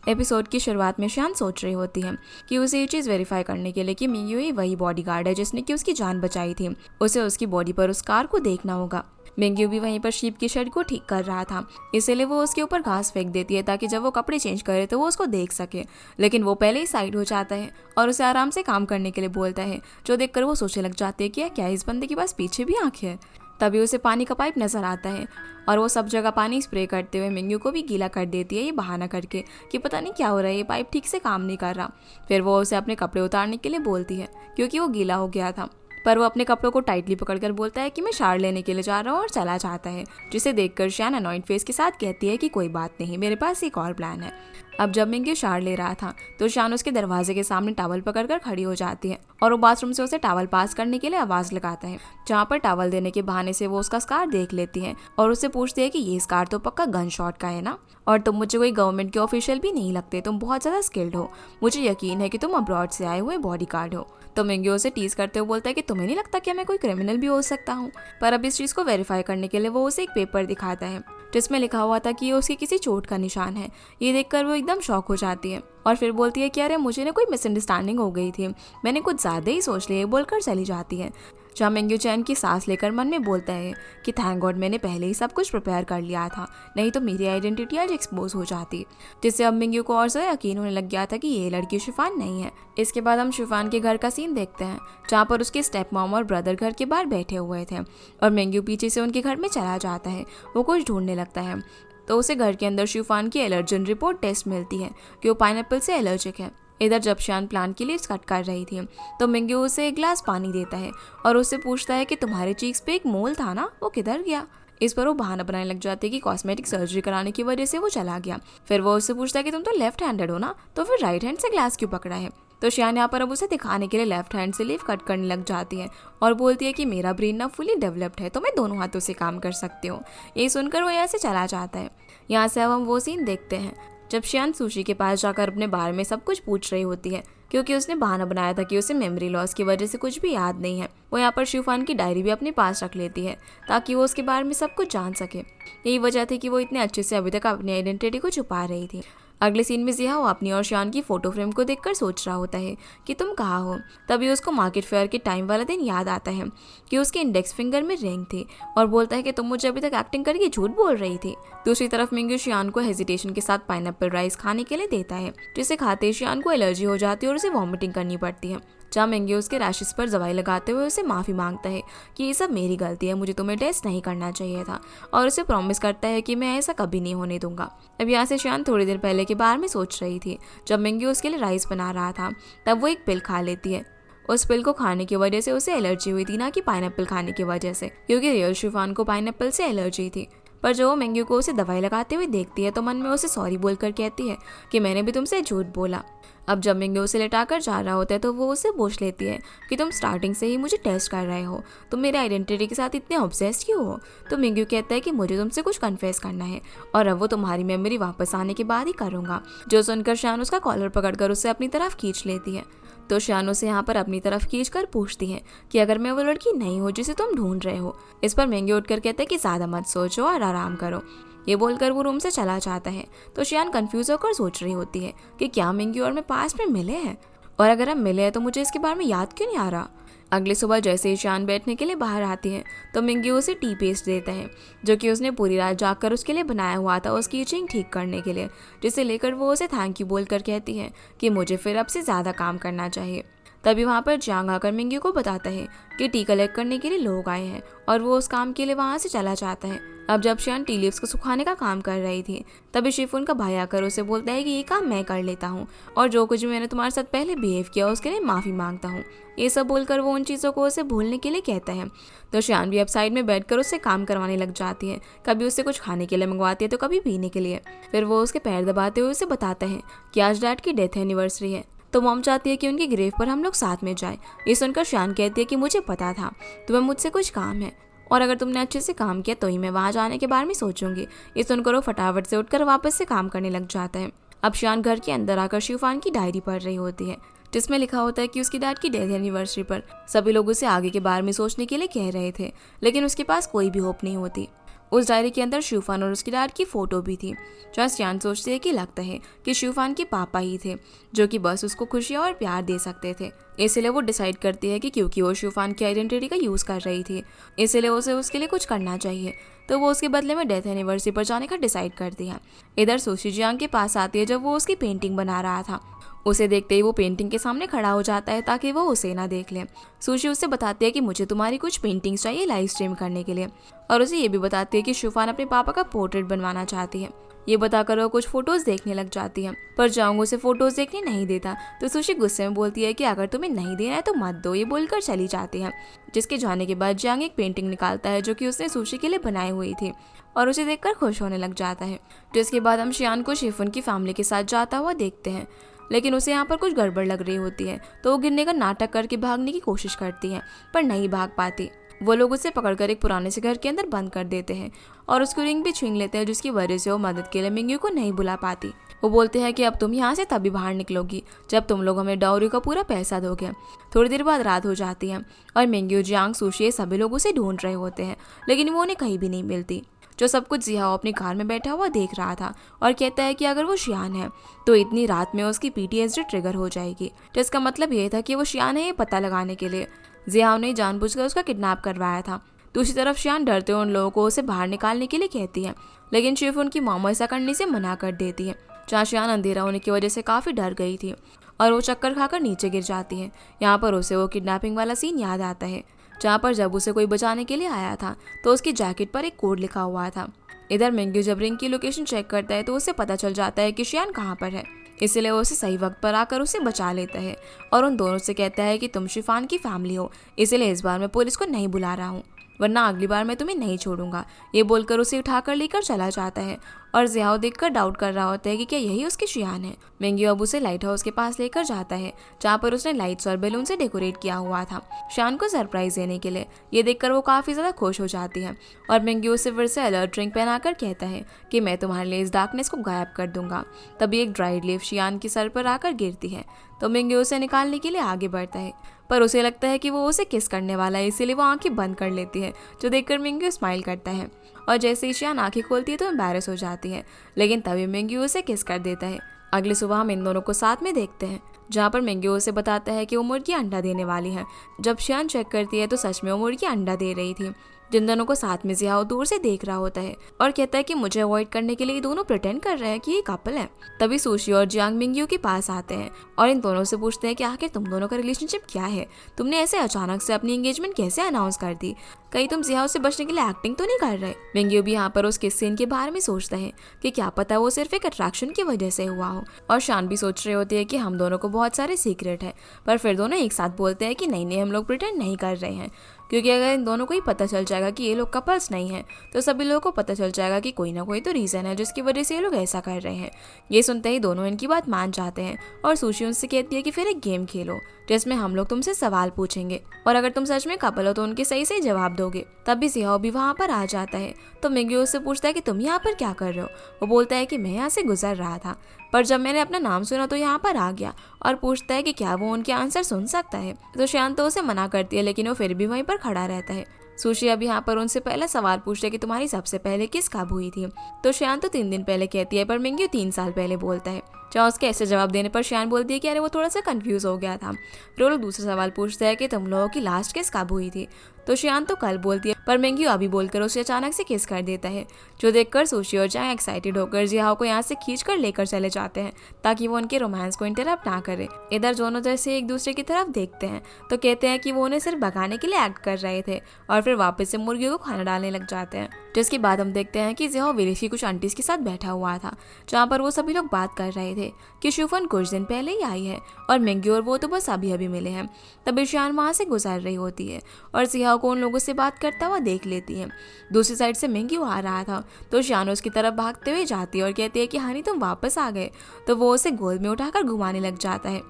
Episode की शुरुआत में शान सोच रही होती है कि उसे ये चीज़ वेरीफाई करने के लिए कि मिंग्यू ही वही बॉडीगार्ड है जिसने कि उसकी जान बचाई थी, उसे उसकी बॉडी पर उस कार को देखना होगा। मिंग्यू भी वहीं पर शीप की शेड को ठीक कर रहा था, इसीलिए वो उसके ऊपर घास फेंक देती है ताकि जब वो कपड़े चेंज करे तो वो उसको देख सके। लेकिन वो पहले ही साइड हो जाता है और उसे आराम से काम करने के लिए बोलता है, जो देखकर वो सोचने लग जाती है कि क्या इस बंदे के पास पीछे भी आंखें हैं। तभी उसे पानी का पाइप नजर आता है और वो सब जगह पानी स्प्रे करते हुए मिंग्यू को भी गीला कर देती है, ये बहाना करके कि पता नहीं क्या हो रहा है, ये पाइप ठीक से काम नहीं कर रहा। फिर वो उसे अपने कपड़े उतारने के लिए बोलती है क्योंकि वो गीला हो गया था, पर वो अपने कपड़ों को टाइटली पकड़कर बोलता है कि मैं शावर लेने के लिए जा रहा हूँ और चला जाता है, जिसे देखकर शान अनॉइड फेस के साथ कहती है कि कोई बात नहीं, मेरे पास एक और प्लान है। अब जब मिंग्यू शावर ले रहा था तो शान उसके दरवाजे के सामने टॉवल पकड़कर खड़ी हो जाती है और वो बाथरूम से उसे टॉवल पास करने के लिए आवाज लगाता है, जहाँ पर टॉवल देने के बहाने से वो उसका स्कार देख लेती है और उससे पूछती है कि ये स्कार तो पक्का गन शॉट का है ना, और तुम मुझे कोई गवर्नमेंट के ऑफिशियल भी नहीं लगते, तुम बहुत ज्यादा स्किल्ड हो, मुझे यकीन है कि तुम अब्रॉड से आए हुए बॉडीगार्ड हो। तो मिंग्यू उसे टीज करते हुए बोलता है कि तुम्हें नहीं लगता कि मैं कोई क्रिमिनल भी हो सकता हूँ। पर अब इस चीज को वेरीफाई करने के लिए वो उसे एक पेपर दिखाता है जिसमें लिखा हुआ था कि ये उसकी किसी चोट का निशान है। ये देखकर वो एकदम शॉक हो जाती है और फिर बोलती है कि अरे मुझे ना कोई मिसअंडरस्टैंडिंग हो गई थी, मैंने कुछ ज़्यादा ही सोच लिया, बोलकर चली जाती है। जहाँ मिंग्यू चैन की सांस लेकर मन में बोलता है कि थैंक गॉड मैंने पहले ही सब कुछ प्रिपेयर कर लिया था, नहीं तो मेरी आइडेंटिटी आज एक्सपोज हो जाती। जिससे अब मिंग्यू को और ज़्यादा यकीन होने लग गया था कि ये लड़की शिफान नहीं है। इसके बाद हम शिफान के घर का सीन देखते हैं, जहाँ पर उसके स्टेप मॉम और ब्रदर घर के बाहर बैठे हुए थे और मिंग्यू पीछे से उनके घर में चला जाता है। वो कुछ ढूंढने लगता है तो उसे घर के अंदर शिफान की एलर्जन रिपोर्ट टेस्ट मिलती है कि वो पाइनएप्पल से एलर्जिक है। इधर जब शान प्लान के लिए कट कर रही थी तो मिंग्यू उसे एक गिलास पानी देता है और उससे पूछता है कि तुम्हारे चीक्स पे एक मोल था ना, वो किधर गया। इस पर वो बहाना बनाने लग जाती है कि कॉस्मेटिक सर्जरी कराने की वजह से वो चला गया। फिर वो उससे पूछता है कि तुम तो लेफ्ट हैंडेड हो ना, तो फिर राइट हैंड से ग्लास क्यों पकड़ा है। तो शान यहाँ पर अब उसे दिखाने के लिए लेफ्ट हैंड से लीफ कट करने लग जाती है और बोलती है कि मेरा ब्रेन ना फुली डेवलप्ड है, तो मैं दोनों हाथों से काम कर सकती हूँ। ये सुनकर वो यहाँ से चला जाता है। यहाँ से अब हम वो सीन देखते हैं जब शान सुशी के पास जाकर अपने बारे में सब कुछ पूछ रही होती है, क्योंकि उसने बहाना बनाया था कि उसे मेमोरी लॉस की वजह से कुछ भी याद नहीं है। वो यहाँ पर शिफान की डायरी भी अपने पास रख लेती है ताकि वो उसके बारे में सब कुछ जान सके। यही वजह थी कि वो इतने अच्छे से अभी तक अपनी आइडेंटिटी को छुपा रही थी। अगले सीन में जिया अपनी और शान की फोटो फ्रेम को देखकर सोच रहा होता है कि तुम कहाँ हो। तभी उसको मार्केट फेयर के टाइम वाला दिन याद आता है कि उसके इंडेक्स फिंगर में रिंग थी और बोलता है कि तुम मुझे अभी तक एक्टिंग करके झूठ बोल रही थी। दूसरी तरफ मिंग्यू शान को हेजिटेशन के साथ पाइनएप्पल राइस खाने के लिए देता है, जिसे खाते ही शान को एलर्जी हो जाती है और उसे वॉमिटिंग करनी पड़ती है। जहाँ मिंग्यू उसके रैशेस पर दवाई लगाते हुए उसे माफ़ी मांगता है कि ये सब मेरी गलती है, मुझे तुम्हें टेस्ट नहीं करना चाहिए था, और उसे प्रॉमिस करता है कि मैं ऐसा कभी नहीं होने दूंगा। अब यहाँ से शान थोड़ी देर पहले के बारे में सोच रही थी। जब मिंग्यू उसके लिए राइस बना रहा था तब वो एक पिल खा लेती है। उस पिल को खाने की वजह से उसे एलर्जी हुई थी, ना कि पाइनएप्पल खाने की वजह से, क्योंकि रियल शिफान को पाइनएप्पल से एलर्जी थी। पर जो वो मिंग्यू को उसे दवाई लगाते हुए देखती है तो मन में उसे सॉरी बोलकर कहती है कि मैंने भी तुमसे झूठ बोला। अब जब मिंग्यू उसे लेटाकर जा रहा होता है तो वो उसे पूछ लेती है कि तुम स्टार्टिंग से ही मुझे टेस्ट कर रहे हो, तुम मेरे आइडेंटिटी के साथ इतने ऑब्सेस्ड क्यों हो। तो मिंग्यू कहता है कि मुझे तुमसे कुछ कन्फेस करना है और अब वो तुम्हारी मेमोरी वापस आने के बाद ही करूँगा। जो सुनकर शान उसका कॉलर पकड़कर उसे अपनी तरफ खींच लेती है। तो शान उसे यहाँ पर अपनी तरफ खींचकर पूछती है कि अगर मैं वो लड़की नहीं हूँ जिसे तुम ढूंढ रहे हो। इस पर मिंग्यू उठकर कहता है कि ज़्यादा मत सोचो और आराम करो। ये बोलकर वो रूम से चला जाता है। तो शान कंफ्यूज होकर सोच रही होती है कि क्या मिंग्यू और मैं पास में मिले हैं, और अगर हम मिले हैं तो मुझे इसके बारे में याद क्यों नहीं आ रहा। अगली सुबह जैसे ही शान बैठने के लिए बाहर आती है तो मिंग्यू उसे टी पेस्ट देता है, जो कि उसने पूरी रात जाकर उसके लिए बनाया हुआ था उसकी इचिंग ठीक करने के लिए, जिसे लेकर वो उसे थैंक यू बोलकर कहती है कि मुझे फिर अब से ज़्यादा काम करना चाहिए। तभी वहाँ पर जांग आकर मिंग्यू को बताता है कि टी कलेक्ट करने के लिए लोग आए हैं और वो उस काम के लिए वहाँ से चला जाता है। अब जब शान टी लीव्स को सुखाने का काम कर रही थी तभी शिफून का भाई आकर उसे बोलता है कि ये काम मैं कर लेता हूँ और जो कुछ भी मैंने तुम्हारे साथ पहले बिहेव किया उसके लिए माफ़ी मांगता हूँ। ये सब बोलकर वो उन चीज़ों को उसे भूलने के लिए कहता है। तो शान भी अब साइड में बैठकर उससे काम करवाने लग जाती है, कभी उससे कुछ खाने के लिए मंगवाती है तो कभी पीने के लिए। फिर वो उसके पैर दबाते हुए उसे बताता है कि आज डैड की डेथ एनिवर्सरी है, तो मॉम चाहती है कि उनकी ग्रेव पर हम लोग साथ में जाएं। ये सुनकर शान कहती है कि मुझे पता था तुम्हें मुझसे कुछ काम है और अगर तुमने अच्छे से काम किया तो ही मैं वहाँ जाने के बारे में सोचूंगी। ये सुनकर वो फटाफट से उठकर वापस से काम करने लग जाता है। अब शान घर के अंदर आकर शिफान की डायरी पढ़ रही होती है, जिसमें लिखा होता है कि उसकी डैड की डेथ एनिवर्सरी पर सभी लोग उसे आगे के बारे में सोचने के लिए कह रहे थे, लेकिन उसके पास कोई भी होप नहीं होती। उस डायरी के अंदर शिवफान और उसकी डैड की फोटो भी थी, जहाँ शियान सोचती है कि लगता है कि शिवफान के पापा ही थे जो कि बस उसको खुशियाँ और प्यार दे सकते थे। इसलिए वो डिसाइड करती है कि क्योंकि वो शिवफान की आइडेंटिटी का यूज़ कर रही थी, इसलिए उसे उसके लिए कुछ करना चाहिए। तो वो उसके बदले में डेथ एनिवर्सरी पर जाने का डिसाइड करती है। इधर सुशी जियांग के पास आती है जब वो उसकी पेंटिंग बना रहा था। उसे देखते ही वो पेंटिंग के सामने खड़ा हो जाता है ताकि वो उसे ना देख ले। सुशी उससे बताती है कि मुझे तुम्हारी कुछ पेंटिंग्स चाहिए लाइव स्ट्रीम करने के लिए, और उसे ये भी बताती है कि शिवफान अपने पापा का पोर्ट्रेट बनवाना चाहती है। ये बताकर वो कुछ फोटोज देखने लग जाती है, पर जांग उसे फोटोज देखने नहीं देता। तो सुशी गुस्से में बोलती है कि अगर तुम्हें नहीं देना है तो मत दो, ये बोलकर चली जाती है। जिसके जाने के बाद जांग एक पेंटिंग निकालता है जो कि उसने सुशी के लिए बनाई हुई थी, और उसे देखकर खुश होने लग जाता है। जिसके बाद हम शियान को शिफन की फैमिली के साथ जाता हुआ देखते हैं, लेकिन उसे यहाँ पर कुछ गड़बड़ लग रही होती है। तो वो गिरने का नाटक करके भागने की कोशिश करती है, पर नहीं भाग पाती। वो लोग उसे पकड़कर एक पुराने से घर के अंदर बंद कर देते हैं और उसकी रिंग भी छीन लेते हैं, जिसकी वजह से वो मदद के लिए मिंग्यू को नहीं बुला पाती। वो बोलते हैं कि अब तुम यहाँ से तभी बाहर निकलोगी जब तुम लोग हमें डाउरी का पूरा पैसा दोगे। थोड़ी देर बाद रात हो जाती है और मिंग्यू, जियांग, सुशी सभी लोग उसे ढूंढ रहे होते हैं, लेकिन वो उन्हें कहीं भी नहीं मिलती। जो सब कुछ जिहाओ अपनी कार में बैठा हुआ देख रहा था और कहता है कि अगर वो शियान है तो इतनी रात में उसकी PTSD ट्रिगर हो जाएगी। जिसका मतलब ये था कि वो शियान है ये पता लगाने के लिए जिहाओ ने जानबूझकर उसका किडनैप करवाया था। दूसरी तरफ शियान डरते हुए उन लोगों को उसे बाहर निकालने के लिए कहती है, लेकिन शिफ उनकी मॉम ऐसा करने से मना कर देती है। जहाँ शियान अंधेरा होने की वजह से काफ़ी डर गई थी और वो चक्कर खाकर नीचे गिर जाती है। यहाँ पर उसे वो किडनैपिंग वाला सीन याद आता है, जहाँ पर जब उसे कोई बचाने के लिए आया था तो उसकी जैकेट पर एक कोड लिखा हुआ था। इधर मिंग्यू जब रिंग की लोकेशन चेक करता है तो उसे पता चल जाता है कि शियान कहाँ पर है, इसलिए वो उसे सही वक्त पर आकर उसे बचा लेता है और उन दोनों से कहता है कि तुम शिफान की फैमिली हो, इसलिए इस बार मैं पुलिस को नहीं बुला रहा हूँ, वरना अगली बार मैं तुम्हें नहीं छोड़ूंगा। ये बोलकर उसे उठाकर लेकर चला जाता है और जिहाओ देखकर डाउट कर रहा होता है कि क्या यही उसकी शियान है। मिंग्यू अब उसे लाइट हाउस के पास लेकर जाता है, जहाँ पर उसने लाइट्स और बैलून से डेकोरेट किया हुआ था शियान को सरप्राइज देने के लिए। ये देखकर वो काफ़ी ज़्यादा खुश हो जाती है और मिंग्यू उसे फिर से अलर्ट ड्रिंक पहनाकर कहता है कि मैं तुम्हारे लिए इस डार्कनेस को गायब कर दूंगा। तभी एक ड्राइड लीफ शियान की सर पर आकर गिरती है, तो मिंग्यू उसे निकालने के लिए आगे बढ़ता है, पर उसे लगता है कि वो उसे किस करने वाला है, इसीलिए वो आंखें बंद कर लेती है, जो देखकर मिंग्यू स्माइल करता है। और जैसे ही शियान आंखें खोलती है तो एम्बैरस हो जाती है, लेकिन तभी मिंग्यू उसे किस कर देता है। अगली सुबह हम इन दोनों को साथ में देखते हैं, जहाँ पर मिंग्यू उसे बताता है कि वो मुर्गी अंडा देने वाली है। जब शियान चेक करती है तो सच में वो मुर्गी अंडा दे रही थी। जिन दोनों को साथ में जिहाओ दूर से देख रहा होता है और कहता है कि मुझे अवॉइड करने के लिए ये दोनों प्रिटेंड कर रहे हैं कि ये कपल है। तभी सुशी और जियांग मिंग्यू के पास आते हैं और इन दोनों से पूछते हैं कि आखिर तुम दोनों का रिलेशनशिप क्या है, तुमने ऐसे अचानक से अपनी एंगेजमेंट कैसे अनाउंस कर दी, कहीं तुम जिहाओ से बचने के लिए एक्टिंग तो नहीं कर रहे। मिंग्यू भी यहाँ पर उस किस सीन के बारे में सोचता है कि क्या पता वो सिर्फ एक अट्रैक्शन की वजह से हुआ हो, और शान भी सोच रहे होती है कि हम दोनों को बहुत सारे सीक्रेट है, पर फिर दोनों एक साथ बोलते हैं कि नहीं हम लोग प्रिटेंड नहीं कर रहे हैं, क्योंकि अगर इन दोनों को ही पता चल जाएगा कि ये लोग कपल्स नहीं हैं तो सभी लोगों को पता चल जाएगा कि कोई ना कोई तो रीज़न है जिसकी वजह से ये लोग ऐसा कर रहे हैं। ये सुनते ही दोनों इनकी बात मान जाते हैं और सुशी उनसे कहती है कि फिर एक गेम खेलो जिसमें हम लोग तुमसे सवाल पूछेंगे और अगर तुम सच में कपल हो तो उनके सही सही जवाब दोगे। तब भी जिहाओ भी वहाँ पर आ जाता है, तो मिंग्यू उससे पूछता है कि तुम यहाँ पर क्या कर रहे हो। वो बोलता है कि मैं यहाँ से गुजर रहा था, पर जब मैंने अपना नाम सुना तो यहाँ पर आ गया, और पूछता है कि क्या वो उनके आंसर सुन सकता है। तो शान तो उसे मना करती है, लेकिन वो फिर भी वहीं पर खड़ा रहता है। सुशी अब यहाँ पर उनसे पहला सवाल पूछते कि तुम्हारी सबसे पहले किस कब हुई थी। तो श्यान तो 3 दिन पहले कहती है, पर मिंग्यू 3 साल पहले बोलता है। जहाँ उसके ऐसे जवाब देने पर श्यान बोलती है कि अरे वो थोड़ा सा कंफ्यूज हो गया था। फिर वो लोग दूसरा सवाल पूछते हैं कि तुम लोगों की लास्ट किस कब हुई थी। तो श्यान तो कल बोलती है, पर मिंग्यू अभी बोलकर उसे अचानक से किस कर देता है, जो देखकर सुशी और जहाँ एक्साइटेड होकर जिहाओ को यहाँ से खींच कर लेकर चले जाते हैं ताकि वो उनके रोमांस को इंटरप्ट ना करे। इधर दोनों जैसे एक दूसरे की तरफ देखते हैं तो कहते हैं कि वो उन्हें सिर्फ भगाने के लिए एक्ट कर रहे थे, और फिर वापस से मुर्गियों को खाना डालने लग जाते हैं। जिसके बाद हम देखते हैं कि जिहाओ विलेज की कुछ आंटीज के साथ बैठा हुआ था, जहाँ पर वो सभी लोग बात कर रहे थे कि शिफन कुछ दिन पहले ही आई है और मिंग्यू और वो तो बस अभी अभी मिले हैं। तभी श्यान वहाँ से गुजर रही होती है और जिहाओ को उन लोगों से बात करता हुआ देख लेती है। दूसरी साइड से मिंग्यू आ रहा था तो श्यान उसकी तरफ भागते हुए जाती है और कहती है कि हनी तुम वापस आ गए। तो वो उसे गोद में उठाकर घुमाने लग जाता है।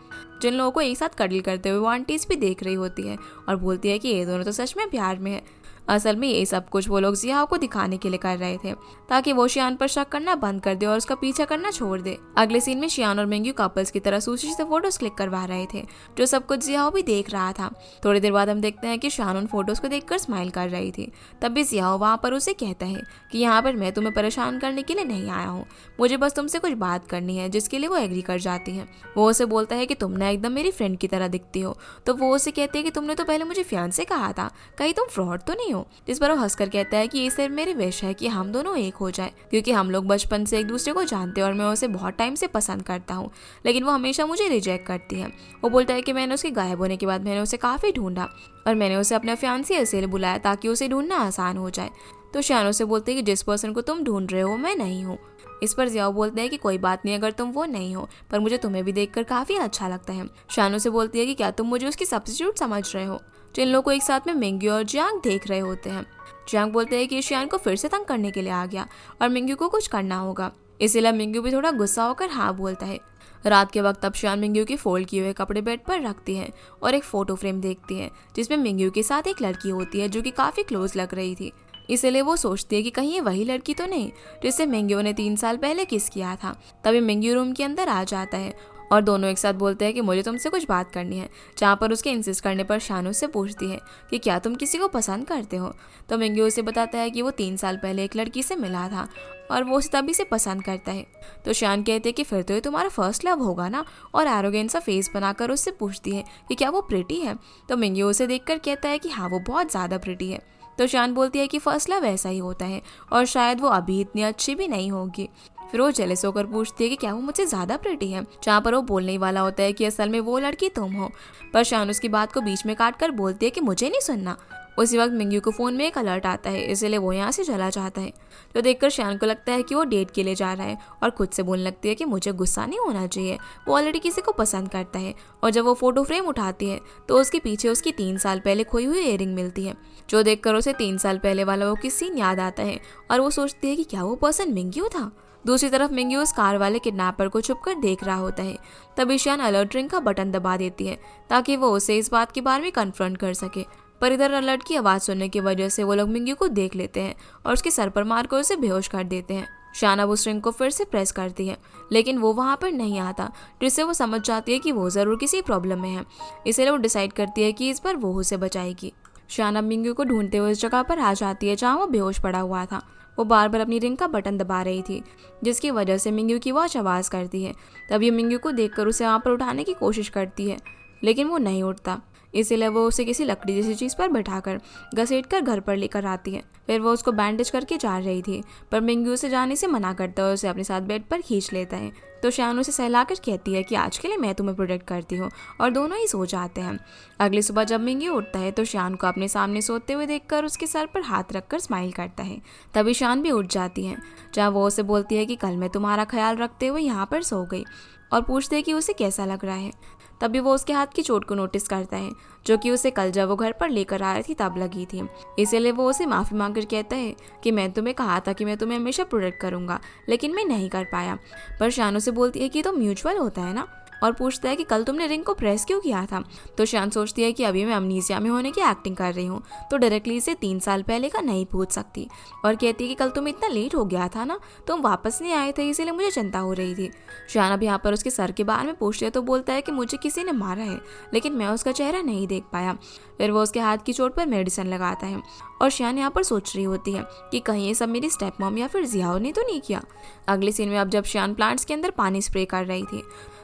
जिन लोगों को एक साथ कटल करते हुए वो आंटीज भी देख रही होती है और बोलती है कि ये दोनों तो सच में प्यार में है। असल में ये सब कुछ वो लोग जियाओ को दिखाने के लिए कर रहे थे ताकि वो शियान पर शक करना बंद कर दे और उसका पीछा करना छोड़ दे। अगले सीन में शियान और मिंग्यू कपल्स की तरह सूची से फोटोज क्लिक करवा रहे थे, जो सब कुछ जियाओ भी देख रहा था। थोड़ी देर बाद हम देखते हैं कि शियान उन फोटोज को देखकर स्माइल कर रही थी। तब भी जियाओ वहाँ पर उसे कहता है कि यहाँ पर मैं तुम्हें परेशान करने के लिए नहीं आया हूँ, मुझे बस तुमसे कुछ बात करनी है, जिसके लिए वो एग्री कर जाती है। वो उसे बोलता है कि तुम ना एकदम मेरी फ्रेंड की तरह दिखती हो। तो वो उसे कहती है कि तुमने तो पहले मुझे फियांसे कहा था, कहीं तुम फ्रॉड तो नहीं हो। जिस पर वो हंसकर कहता है कि ये सिर्फ मेरी विश है कि हम दोनों एक हो जाए, क्योंकि हम लोग बचपन से एक दूसरे को जानते हैं और मैं उसे बहुत टाइम से पसंद करता हूँ, लेकिन वो हमेशा मुझे रिजेक्ट करती है। वो बोलता है कि मैंने उसके गायब होने के बाद मैंने उसे काफ़ी ढूंढा और मैंने उसे अपना फियांसे इसलिए बुलाया ताकि उसे ढूंढना आसान हो जाए। तो शियान उसे बोलते हैं कि जिस पर्सन को तुम ढूंढ रहे हो मैं नहीं हूँ। इस पर जियाओ बोलते हैं कि कोई बात नहीं, अगर तुम वो नहीं हो, पर मुझे तुम्हें भी देखकर काफ़ी अच्छा लगता है। शियान उसे बोलती है कि क्या तुम मुझे उसकी सब्स्टिट्यूट समझ रहे हो। जिन लोगों को एक साथ में मिंग्यू और जियांग देख रहे होते हैं। जियांग बोलते हैं कि शियान को फिर से तंग करने के लिए आ गया और मिंग्यू को कुछ करना होगा, इसीलिए मिंग्यू भी थोड़ा गुस्सा होकर हाँ बोलता है। रात के वक्त अब शियान मिंग्यू की फोल्ड किए हुए कपड़े बेड पर रखती है और एक फोटो फ्रेम देखती है जिसमें मिंग्यू के साथ एक लड़की होती है जो कि काफ़ी क्लोज लग रही थी। इसलिए वो सोचती है कि कहीं ये वही लड़की तो नहीं जिससे मिंग्यू ने 3 साल पहले किस किया था। तभी मिंग्यू रूम के अंदर आ जाता है और दोनों एक साथ बोलते हैं कि मुझे तुमसे कुछ बात करनी है, जहाँ पर उसके इंसिस्ट करने पर शियान उससे पूछती है कि क्या तुम किसी को पसंद करते हो। तो मिंग्यू उसे बताता है कि वो 3 साल पहले एक लड़की से मिला था और वो उसे तभी से पसंद करता है। तो शियान कहते हैं कि फिर तो ये तुम्हारा फर्स्ट लव होगा ना, और एरोगेंट सा फेस बनाकर उससे पूछती है कि क्या वो प्रिटी है। तो मिंग्यू उसे देखकर कहता है कि हाँ वो बहुत ज़्यादा प्रिटी है। तो शियान बोलती है कि फर्स्ट लव ऐसा ही होता है और शायद वो अभी इतनी अच्छी भी नहीं होगी। फिर वो जेलस होकर पूछती है कि क्या वो मुझसे ज़्यादा प्रिटी है, जहाँ पर वो बोलने वाला होता है कि असल में वो लड़की तुम हो, पर शियान उसकी बात को बीच में काट कर बोलती है कि मुझे नहीं सुनना। उसी वक्त मिंग्यू को फ़ोन में एक अलर्ट आता है, इसलिए वो यहाँ से चला जाता है। तो देखकर शियान को लगता है कि वो डेट के लिए जा रहा है और खुद से बोलने लगती है कि मुझे गुस्सा नहीं होना चाहिए, वो ऑलरेडी किसी को पसंद करता है। और जब वो फोटो फ्रेम उठाती है तो उसके पीछे उसकी 3 साल पहले खोई हुई इयररिंग मिलती है, जो देखकर उसे 3 साल पहले वाला वो किस सीन याद आता है और वो सोचती है कि क्या वो पर्सन मिंग्यू था। दूसरी तरफ मिंग्यू उस कार वाले किडनैपर को छुपकर देख रहा होता है। तभी शियान अलर्ट रिंग का बटन दबा देती है ताकि वो उसे इस बात के बारे में कन्फ्रंट कर सके, पर इधर अलर्ट की आवाज़ सुनने की वजह से वो लोग मिंग्यू को देख लेते हैं और उसके सर पर मारकर उसे बेहोश कर देते हैं। शियान अब उस रिंग को फिर से प्रेस करती है, लेकिन वो वहाँ पर नहीं आता, जिससे वो समझ जाती है कि वो ज़रूर किसी प्रॉब्लम में है। इसलिए वो डिसाइड करती है कि इस बार वो उसे बचाएगी। शियान अब मिंग्यू को ढूंढते हुए उस जगह पर आ जाती है जहाँ वो बेहोश पड़ा हुआ था। वो बार बार अपनी रिंग का बटन दबा रही थी, जिसकी वजह से मिंग्यू की वॉच आवाज़ करती है। तभी मिंग्यू को देखकर उसे वहाँ पर उठाने की कोशिश करती है, लेकिन वो नहीं उठता। इसीलिए वो उसे किसी लकड़ी जैसी चीज़ पर बैठाकर घसीट कर घर पर लेकर आती है। फिर वो उसको बैंडेज करके जा रही थी, पर मिंग्यू उसे जाने से मना करता है, उसे अपने साथ बेड पर खींच लेता है। तो शियान उसे सहलाकर कहती है कि आज के लिए मैं तुम्हें प्रोटेक्ट करती हूँ, और दोनों ही सो जाते हैं। अगली सुबह जब मिंग्यू उठता है तो शियान को अपने सामने सोते हुए देखकर उसके सर पर हाथ रखकर स्माइल करता है। तभी शियान भी उठ जाती है, जहाँ वो उसे बोलती है कि कल मैं तुम्हारा ख्याल रखते हुए यहाँ पर सो गई, और पूछते है कि उसे कैसा लग रहा है। तभी वो उसके हाथ की चोट को नोटिस करता है, जो कि उसे कल जब वो घर पर लेकर आ रही थी तब लगी थी। इसीलिए वो उसे माफ़ी मांगकर कहता है कि मैं तुम्हें कहा था कि मैं तुम्हें हमेशा प्रोटेक्ट करूँगा, लेकिन मैं नहीं कर पाया। पर शियान उसे बोलती है कि तो म्यूचुअल होता है ना, और पूछता है कि कल तुमने रिंग को प्रेस क्यों किया था। तो शियान सोचती है कि अभी मैं अमनीसिया में होने की एक्टिंग कर रही हूँ, तो डायरेक्टली इसे 3 साल पहले का नहीं पूछ सकती, और कहती है कि कल तुम इतना लेट हो गया था ना, तुम वापस नहीं आए थे, इसीलिए मुझे चिंता हो रही थी। शियान अब यहाँ पर उसके सर के बारे में पूछती है तो बोलता है कि मुझे किसी ने मारा है, लेकिन मैं उसका चेहरा नहीं देख पाया। फिर वो उसके हाथ की चोट पर मेडिसिन लगाता है, और शियान यहाँ पर सोच रही होती है कि कहीं ये सब मेरी स्टेप मॉम या फिर जियाओ ने तो नहीं किया। अगले सीन में अब जब शियान प्लांट्स के अंदर पानी स्प्रे कर रही थी,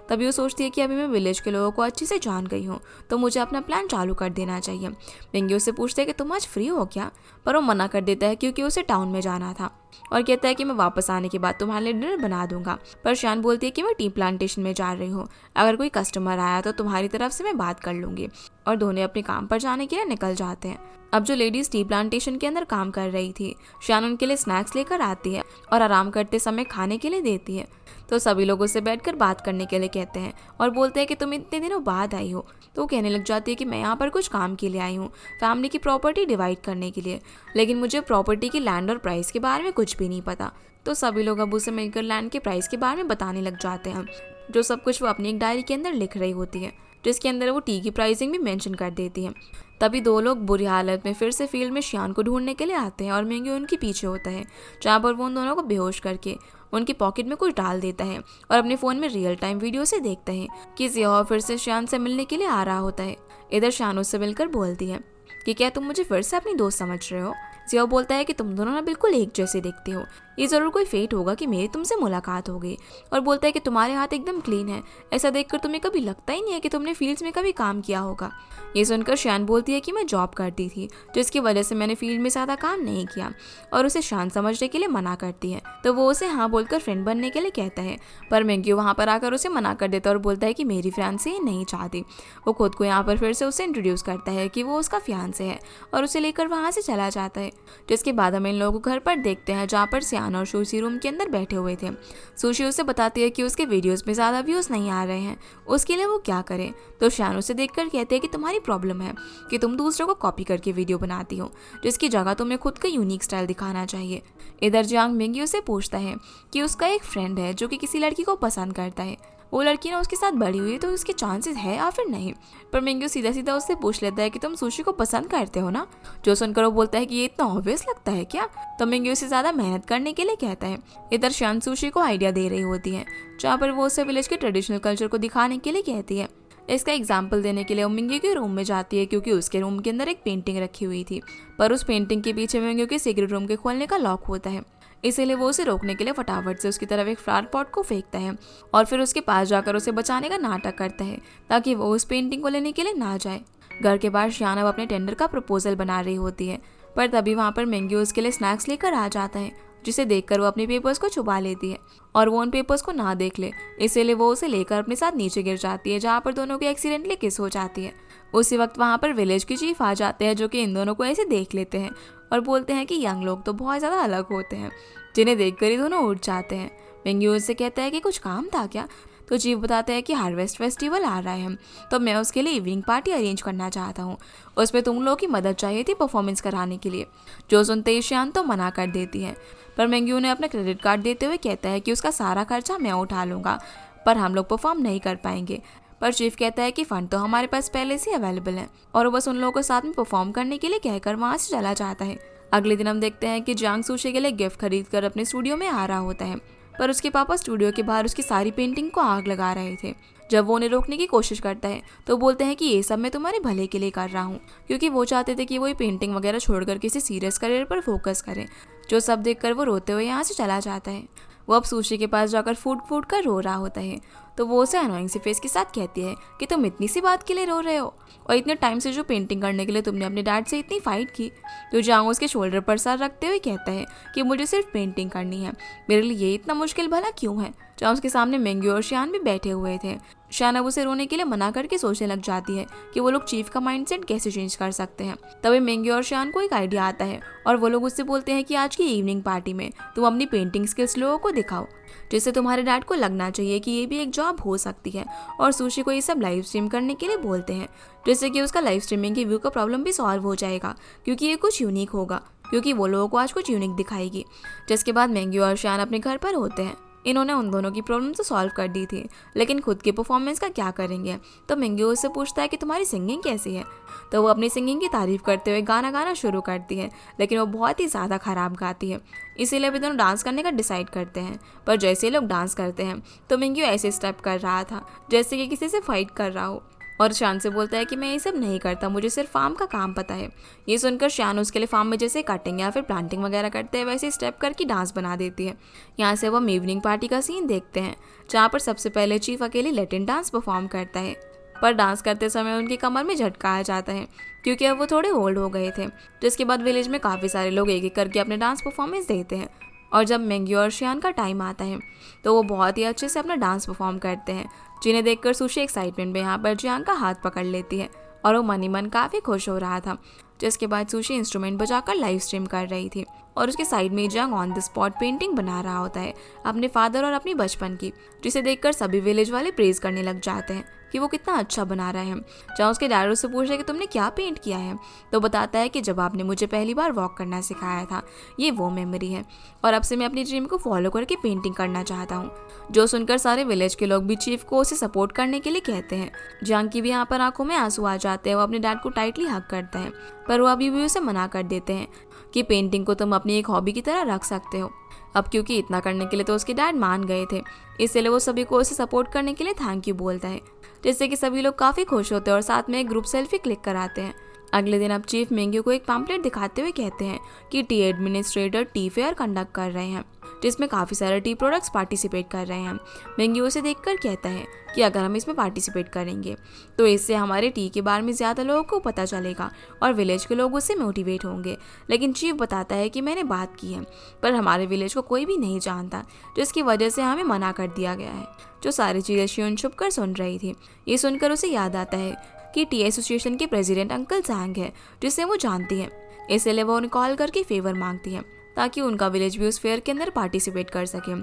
तभी वो सोचती है कि अभी मैं विलेज के लोगों को अच्छे से जान गई हूँ, तो मुझे अपना प्लान चालू कर देना चाहिए। मिंग्यू उससे पूछते है कि तुम आज फ्री हो क्या, पर वो मना कर देता है क्योंकि उसे टाउन में जाना था, और कहता है कि मैं वापस आने के बाद तुम्हारे लिए डिनर बना दूंगा। पर शियान बोलती है कि मैं टी प्लांटेशन में जा रही हूँ, अगर कोई कस्टमर आया तो तुम्हारी तरफ से मैं बात कर लूँगी, और दोनों अपने काम पर जाने के लिए निकल जाते हैं। अब जो लेडीज़ टी प्लांटेशन के अंदर काम कर रही थी, शियान उनके लिए स्नैक्स लेकर आती है और आराम करते समय खाने के लिए देती है। तो सभी लोगों से बैठकर बात करने के लिए कहते हैं और बोलते हैं कि तुम इतने दिनों बाद आई हो। तो वो कहने लग जाती है कि मैं यहाँ पर कुछ काम के लिए आई हूँ, फैमिली की प्रॉपर्टी डिवाइड करने के लिए, लेकिन मुझे प्रॉपर्टी की लैंड और प्राइस के बारे में कुछ भी नहीं पता। तो सभी लोग अब उसे मिलकर लैंड के प्राइस के बारे में बताने लग जाते हैं, जो सब कुछ वो अपनी एक डायरी के अंदर लिख रही होती है, जिसके अंदर वो टी की प्राइसिंग भी मेंशन कर देती है। तभी दो लोग बुरी हालत में फिर से फील्ड में शियान को ढूंढने के लिए आते हैं और मिंग्यू उनके पीछे होता है, जहाँ पर वो उन दोनों को बेहोश करके उनकी पॉकेट में कुछ डाल देता है और अपने फ़ोन में रियल टाइम वीडियो से देखता है कि जियाओ फिर से शियान से मिलने के लिए आ रहा होता है। इधर शियान उससे मिलकर बोलती है कि क्या तुम मुझे फिर से अपनी दोस्त समझ रहे हो। जियाओ बोलता है कि तुम दोनों ना बिल्कुल एक जैसे दिखते हो, ये ज़रूर कोई फेट होगा कि मेरी तुमसे मुलाकात हो गई। और बोलता है कि तुम्हारे हाथ एकदम क्लीन है, ऐसा देखकर तुम्हें कभी लगता ही नहीं है कि तुमने फील्ड्स में कभी काम किया होगा। ये सुनकर शियान बोलती है कि मैं जॉब करती थी, जिसकी वजह से मैंने फील्ड में ज़्यादा काम नहीं किया, और उसे शांत समझने के लिए मना करती है। तो वो उसे हाँ बोलकर फ्रेंड बनने के लिए कहता है, पर मिंग्यू वहाँ पर आकर उसे मना कर देता है और बोलता है कि मेरी फियांसे ये नहीं चाहती। वो खुद को यहाँ पर फिर से उसे इंट्रोड्यूस करता है कि वो उसका फियांसे है और उसे लेकर वहाँ से चला जाता है। जिसके बाद हम इन लोगों को घर पर देखते हैं, जहाँ पर शियान और सुशी रूम के अंदर बैठे हुए थे। सुशी उसे बताती है कि उसके वीडियोस में ज़्यादा व्यूज़ नहीं आ रहे हैं, उसके लिए वो क्या करे। तो शियान उसे देखकर कहते हैं कि तुम्हारी प्रॉब्लम है कि तुम दूसरों को कॉपी करके वीडियो बनाती हो, जिसकी जगह तुम्हें खुद का यूनिक स्टाइल दिखाना चाहिए। इधर जियांग मिंग्यू से पूछता है कि उसका एक फ्रेंड है जो कि किसी लड़की को पसंद करता है, वो लड़की ना उसके साथ बड़ी हुई है, तो उसके चांसेस है या फिर नहीं। पर मिंग्यू सीधा सीधा उससे पूछ लेता है कि तुम सुशी को पसंद करते हो ना। जो सुनकर वो बोलता है कि ये इतना ऑब्वियस लगता है क्या। तो मिंग्यू उसे ज़्यादा मेहनत करने के लिए कहता है। इधर शियान सुशी को आइडिया दे रही होती है, जहाँ पर वो उसे विलेज के ट्रेडिशनल कल्चर को दिखाने के लिए कहती है। इसका एग्जाम्पल देने के लिए वो मिंग्यू के रूम में जाती है, क्योंकि उसके रूम के अंदर एक पेंटिंग रखी हुई थी, पर उस पेंटिंग के पीछे मिंग्यू के सीक्रेट रूम के खोलने का लॉक होता है। इसीलिए वो उसे रोकने के लिए फटाफट से उसकी तरफ एक फ्लावर पॉट को फेंकता है और फिर उसके पास जाकर उसे बचाने का नाटक करता है, ताकि वो उस पेंटिंग को लेने के लिए ना जाए। घर के बाहर शियान अब अपने टेंडर का प्रपोजल बना रही होती है, पर तभी वहाँ पर मिंग्यू उसके लिए स्नैक्स लेकर आ जाता है, जिसे देखकर वो अपने पेपर्स को छुपा लेती है और वो उन पेपर्स को ना देख ले, इसीलिए वो उसे लेकर अपने साथ नीचे गिर जाती है, जहाँ पर दोनों की एक्सीडेंटली किस हो जाती है। उसी वक्त वहाँ पर विलेज के चीफ आ जाते हैं, जो कि इन दोनों को ऐसे देख लेते हैं और बोलते हैं कि यंग लोग तो बहुत ज़्यादा अलग होते हैं, जिन्हें देखकर ही दोनों उठ जाते हैं। मिंग्यू उससे कहता है कि कुछ काम था क्या। तो चीफ बताते हैं कि हार्वेस्ट फेस्टिवल आ रहा है, तो मैं उसके लिए इवनिंग पार्टी अरेंज करना चाहता हूँ, उसमें तुम लोगों की मदद चाहिए थी परफॉर्मेंस कराने के लिए। जो सुनते ही शियान तो मना कर देती है, पर मिंग्यू ने अपना क्रेडिट कार्ड देते हुए कहता है कि उसका सारा खर्चा मैं उठा लूँगा, पर हम लोग परफॉर्म नहीं कर पाएंगे। पर चीफ कहता है कि फंड तो हमारे पास पहले से अवेलेबल है, और वो बस उन लोगों के साथ में परफॉर्म करने के लिए कहकर वहाँ से चला जाता है। अगले दिन हम देखते हैं कि जियांग सुशी के लिए गिफ्ट खरीद कर अपने स्टूडियो में आ रहा होता है, पर उसके पापा स्टूडियो के बाहर उसकी सारी पेंटिंग को आग लगा रहे थे। जब वो उन्हें रोकने की कोशिश करता है तो बोलते हैं कि ये सब मैं तुम्हारे भले के लिए कर रहा हूँ, क्योंकि वो चाहते थे कि वो ये पेंटिंग वगैरह छोड़कर किसी सीरियस करियर पर फोकस करें। जो सब देखकर वो रोते हुए यहाँ से चला जाता है। वो अब सुशी के पास जाकर फूट फूट कर रो रहा होता है, तो वो उसे अनोइंग सी फेस के साथ कहती है कि तुम इतनी सी बात के लिए रो रहे हो, और इतने टाइम से जो पेंटिंग करने के लिए तुमने अपने डैड से इतनी फाइट की। तो जियांग उसके शोल्डर पर सर रखते हुए कहता है कि मुझे सिर्फ पेंटिंग करनी है, मेरे लिए ये इतना मुश्किल भला क्यों है। जहाँ उसके सामने मिंग्यू और शियान भी बैठे हुए थे। शियान अब उसे रोने के लिए मना करके सोचने लग जाती है कि वो लोग चीफ का माइंडसेट कैसे चेंज कर सकते हैं। तभी मिंग्यू और शियान को एक आइडिया आता है और वो लोग उससे बोलते हैं कि आज की इवनिंग पार्टी में तुम अपनी पेंटिंग स्किल्स लोगों को दिखाओ, जिससे तुम्हारे डैड को लगना चाहिए कि ये भी एक जॉब हो सकती है। और सुशी को ये सब लाइव स्ट्रीम करने के लिए बोलते हैं, जिससे कि उसका लाइव स्ट्रीमिंग की व्यू का प्रॉब्लम भी सॉल्व हो जाएगा, क्योंकि ये कुछ यूनिक होगा, क्योंकि वो लोगों को आज कुछ यूनिक दिखाएगी। जिसके बाद मिंग्यू और शियान अपने घर पर होते हैं। इन्होंने उन दोनों की प्रॉब्लम तो सॉल्व कर दी थी, लेकिन खुद के परफॉर्मेंस का क्या करेंगे। तो मिंग्यू उससे पूछता है कि तुम्हारी सिंगिंग कैसी है। तो वो अपनी सिंगिंग की तारीफ करते हुए गाना गाना शुरू करती है, लेकिन वो बहुत ही ज़्यादा ख़राब गाती है। इसीलिए वे दोनों डांस करने का डिसाइड करते हैं। पर जैसे ही लोग डांस करते हैं तो मिंग्यू ऐसे स्टेप कर रहा था जैसे कि किसी से फाइट कर रहा हो, और शियान से बोलता है कि मैं ये सब नहीं करता, मुझे सिर्फ फार्म का काम पता है। ये सुनकर शियान उसके लिए फार्म में जैसे कटिंग या फिर प्लांटिंग वगैरह करते हैं वैसे स्टेप करके डांस बना देती है। यहाँ से वो हम इवनिंग पार्टी का सीन देखते हैं, जहाँ पर सबसे पहले चीफ अकेले लैटिन डांस परफॉर्म करता है, पर डांस करते समय उनकी कमर में झटका आ जाता है, क्योंकि अब वो थोड़े ओल्ड हो गए थे। जिसके बाद विलेज में काफ़ी सारे लोग एक एक करके अपने डांस परफॉर्मेंस देते हैं, और जब मिंग्यू और शियान का टाइम आता है तो वो बहुत ही अच्छे से अपना डांस परफॉर्म करते हैं, जिन्हें देखकर सुशी एक्साइटमेंट में यहाँ पर जियांग का हाथ पकड़ लेती है, और वो मन ही मन काफ़ी खुश हो रहा था। जिसके बाद सुशी इंस्ट्रूमेंट बजाकर लाइव स्ट्रीम कर रही थी, और उसके साइड में जंग ऑन द स्पॉट पेंटिंग बना रहा होता है अपने फादर और अपनी बचपन की, जिसे देखकर सभी विलेज वाले प्रेज करने लग जाते हैं कि वो कितना अच्छा बना रहा है। जहाँ उसके डैड उससे पूछता है कि तुमने क्या पेंट किया है, तो बताता है कि जब आपने मुझे पहली बार वॉक करना सिखाया था, ये वो मेमोरी है और अब से मैं अपनी ड्रीम को फॉलो करके पेंटिंग करना चाहता हूँ। जो सुनकर सारे विलेज के लोग भी चीफ को उसे सपोर्ट करने के लिए कहते हैं। जंग की भी यहाँ पर आंखों में आंसू आ जाते हैं। वो अपने डैड को टाइटली हग करता है, पर वो अभी भी उसे मना कर देते हैं कि पेंटिंग को तुम अपनी एक हॉबी की तरह रख सकते हो। अब क्योंकि इतना करने के लिए तो उसके डैड मान गए थे, इसलिए वो सभी को उसे सपोर्ट करने के लिए थैंक यू बोलता है, जिससे कि सभी लोग काफ़ी खुश होते हैं और साथ में एक ग्रुप सेल्फी क्लिक कराते हैं। अगले दिन अब चीफ मेंग्यू को एक पैम्पलेट दिखाते हुए कहते हैं कि T administrator T fair conduct कर रहे हैं, जिसमें काफ़ी सारे टी प्रोडक्ट्स पार्टिसिपेट कर रहे हैं। मेंग्यू उसे देखकर कहता है कि अगर हम इसमें पार्टिसिपेट करेंगे तो इससे हमारे टी के बारे में ज़्यादा लोगों को पता चलेगा और विलेज के लोग उससे मोटिवेट होंगे। लेकिन चीफ बताता है कि मैंने बात की है, पर हमारे विलेज को कोई भी नहीं जानता, जिसकी वजह से हमें मना कर दिया गया है। जो सारी चीज़ें शियोन छुप कर सुन रही थी, ये सुनकर उसे याद आता है कि टी एसोसिएशन के प्रेसिडेंट अंकल जैंग है, जिसे वो जानती है। इसलिए वो उन्हें कॉल करके फेवर मांगती है ताकि उनका विलेज भी उस फेयर के अंदर पार्टिसिपेट कर सके।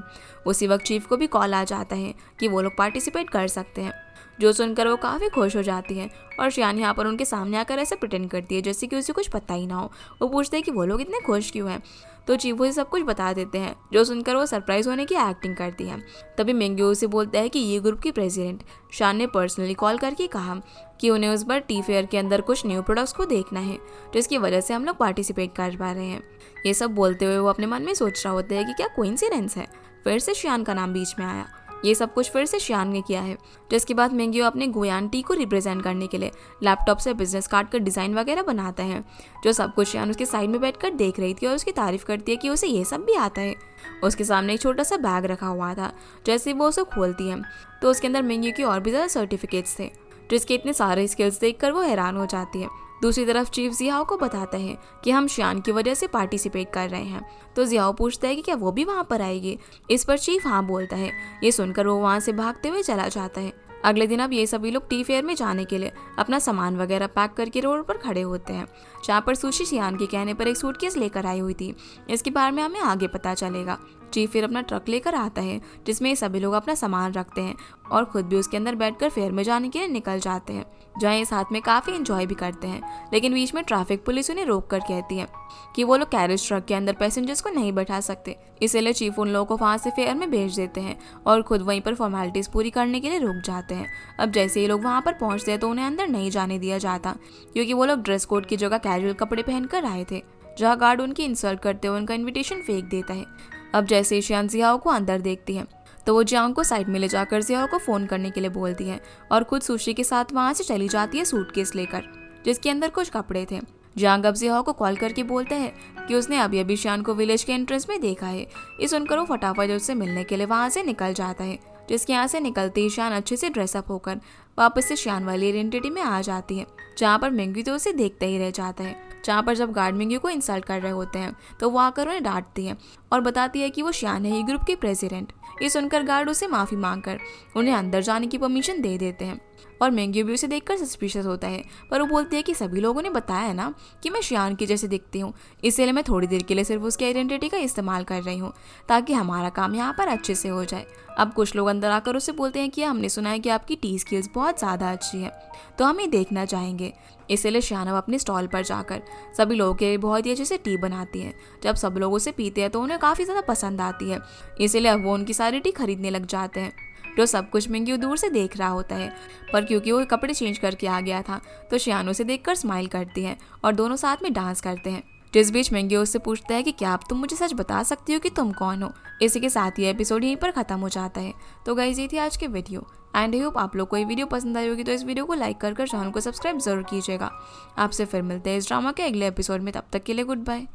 उसी वक्त चीफ को भी कॉल आ जाता है कि वो लोग पार्टिसिपेट कर सकते हैं, जो सुनकर वो काफ़ी खुश हो जाती है और शियान यहाँ पर उनके सामने आकर ऐसे प्रिटेंड करती है जैसे कि उसे कुछ पता ही ना हो। वो पूछते हैं कि वो लोग इतने खुश क्यों हैं, तो चीफ उसे सब कुछ बता देते हैं, जो सुनकर वो सरप्राइज होने की एक्टिंग करती है। तभी मेंग्यू उसे बोलता है कि ये ग्रुप की प्रेसिडेंट शान ने पर्सनली कॉल करके कहा कि उन्हें उस बार टी फेयर के अंदर कुछ न्यू प्रोडक्ट्स को देखना है, जिसकी वजह से हम लोग पार्टिसिपेट कर पा रहे हैं। ये सब बोलते हुए वो अपने मन में सोच रहा होता है कि क्या कोइंसिडेंस है, फिर से शियान का नाम बीच में आया। ये सब कुछ फिर से शियान ने किया है। जिसके बाद मेंग्यू अपने गुयान टी को रिप्रेजेंट करने के लिए लैपटॉप से बिजनेस कार्ड का डिज़ाइन वगैरह बनाता है, जो सब कुछ शियान उसके साइड में बैठकर देख रही थी और उसकी तारीफ करती है कि उसे ये सब भी आता है। उसके सामने एक छोटा सा बैग रखा हुआ था। जैसे वो उसे खोलती है तो उसके अंदर मेंग्यू की और भी ज़्यादा सर्टिफिकेट्स थे, जिसके इतने सारे स्किल्स देखकर वो हैरान हो जाती है। दूसरी तरफ चीफ जियाओ को बताता है कि हम शियान की वजह से पार्टिसिपेट कर रहे हैं, तो जियाओ पूछता है कि क्या वो भी वहाँ पर आएगी। इस पर चीफ हाँ बोलता है। ये सुनकर वो वहाँ से भागते हुए चला जाता है। अगले दिन अब ये सभी लोग टी फेयर में जाने के लिए अपना सामान वगैरह पैक करके रोड पर खड़े होते हैं, जहाँ पर सुशी शियान के कहने पर एक सूटकेस लेकर आई हुई थी। इसके बारे में हमें आगे पता चलेगा। चीफ फिर अपना ट्रक लेकर आता है, जिसमें ये सभी लोग अपना सामान रखते हैं और खुद भी उसके अंदर बैठकर फेयर में जाने के लिए निकल जाते हैं, जहाँ ये साथ में काफ़ी एंजॉय भी करते हैं। लेकिन बीच में ट्रैफिक पुलिस उन्हें रोक कर कहती है कि वो लोग कैरेज ट्रक के अंदर पैसेंजर्स को नहीं बैठा सकते। इसलिए चीफ उन लोगों को वहाँ से फेयर में भेज देते हैं और खुद वहीं पर फॉर्मेलिटीज़ पूरी करने के लिए रुक जाते हैं। अब जैसे ये लोग वहाँ पर पहुँचते हैं तो उन्हें अंदर नहीं जाने दिया जाता, क्योंकि वो लोग ड्रेस कोड की जगह कैजुअल कपड़े पहनकर आए थे। जहाँ गार्ड उनकी इंसल्ट करते हुए उनका इन्विटेशन फेंक देता है। अब जैसे शियान जियाओ को अंदर देखती है तो वो जियांग को साइड में ले जाकर जियाओ को फ़ोन करने के लिए बोलती है और खुद सुशी के साथ वहाँ से चली जाती है सूटकेस लेकर, जिसके अंदर कुछ कपड़े थे। जियांग अब जियाओ को कॉल करके बोलता है कि उसने अभी अभी शियान को विलेज के एंट्रेंस में देखा है। ये सुनकर वो फटाफट उससे मिलने के लिए वहाँ से निकल जाता है, जिसके यहाँ से निकलते ही शियान अच्छे से ड्रेसअप होकर वापस से शियान वाली आइडेंटिटी में आ जाती है, जहाँ पर मेंग्यू तो उसे देखते ही रह जाता है। जहाँ पर जब गार्ड मेंग्यू को इंसल्ट कर रहे होते हैं तो वो आकर उन्हें डांटती है और बताती है कि वो शियान है ही ग्रुप की प्रेसिडेंट। ये सुनकर गार्ड उसे माफ़ी मांगकर उन्हें अंदर जाने की परमिशन दे देते हैं और मेंग्यू भी उसे देखकर सस्पिशियस होता है, पर वो बोलती है कि सभी लोगों ने बताया ना कि मैं शियान की जैसे दिखती हूँ, इसलिए मैं थोड़ी देर के लिए सिर्फ उसकी आइडेंटिटी का इस्तेमाल कर रही हूँ ताकि हमारा काम यहाँ पर अच्छे से हो जाए। अब कुछ लोग अंदर आकर उससे बोलते हैं कि हमने सुना है कि आपकी टी स्किल्स बहुत ज़्यादा अच्छी है, तो हम ये देखना चाहेंगे। इसलिए शियान अब अपने स्टॉल पर जाकर सभी लोगों के लिए बहुत ही अच्छे से टी बनाती है। जब सब लोग उसे पीते हैं तो उन्हें काफ़ी ज़्यादा पसंद आती है, इसलिए अब वो उनकी सारी टी खरीदने लग जाते हैं। जो सब कुछ मेंग्यू दूर से देख रहा होता है, पर क्योंकि वो कपड़े चेंज करके आ गया था तो शियान उसे देखकर स्माइल करती है और दोनों साथ में डांस करते हैं। जिस बीच मेंग्यू उससे पूछता है कि क्या अब तुम मुझे सच बता सकती हो कि तुम कौन हो। इसी के साथ ये एपिसोड यहीं पर ख़त्म हो जाता है। तो गाइस ये थी आज के वीडियो एंड आई होप आप लोग को ये वीडियो पसंद आई होगी, तो इस वीडियो को लाइक कर चैनल को सब्सक्राइब जरूर कीजिएगा। आपसे फिर मिलते हैं इस ड्रामा के अगले एपिसोड में, तब तक के लिए गुड बाय।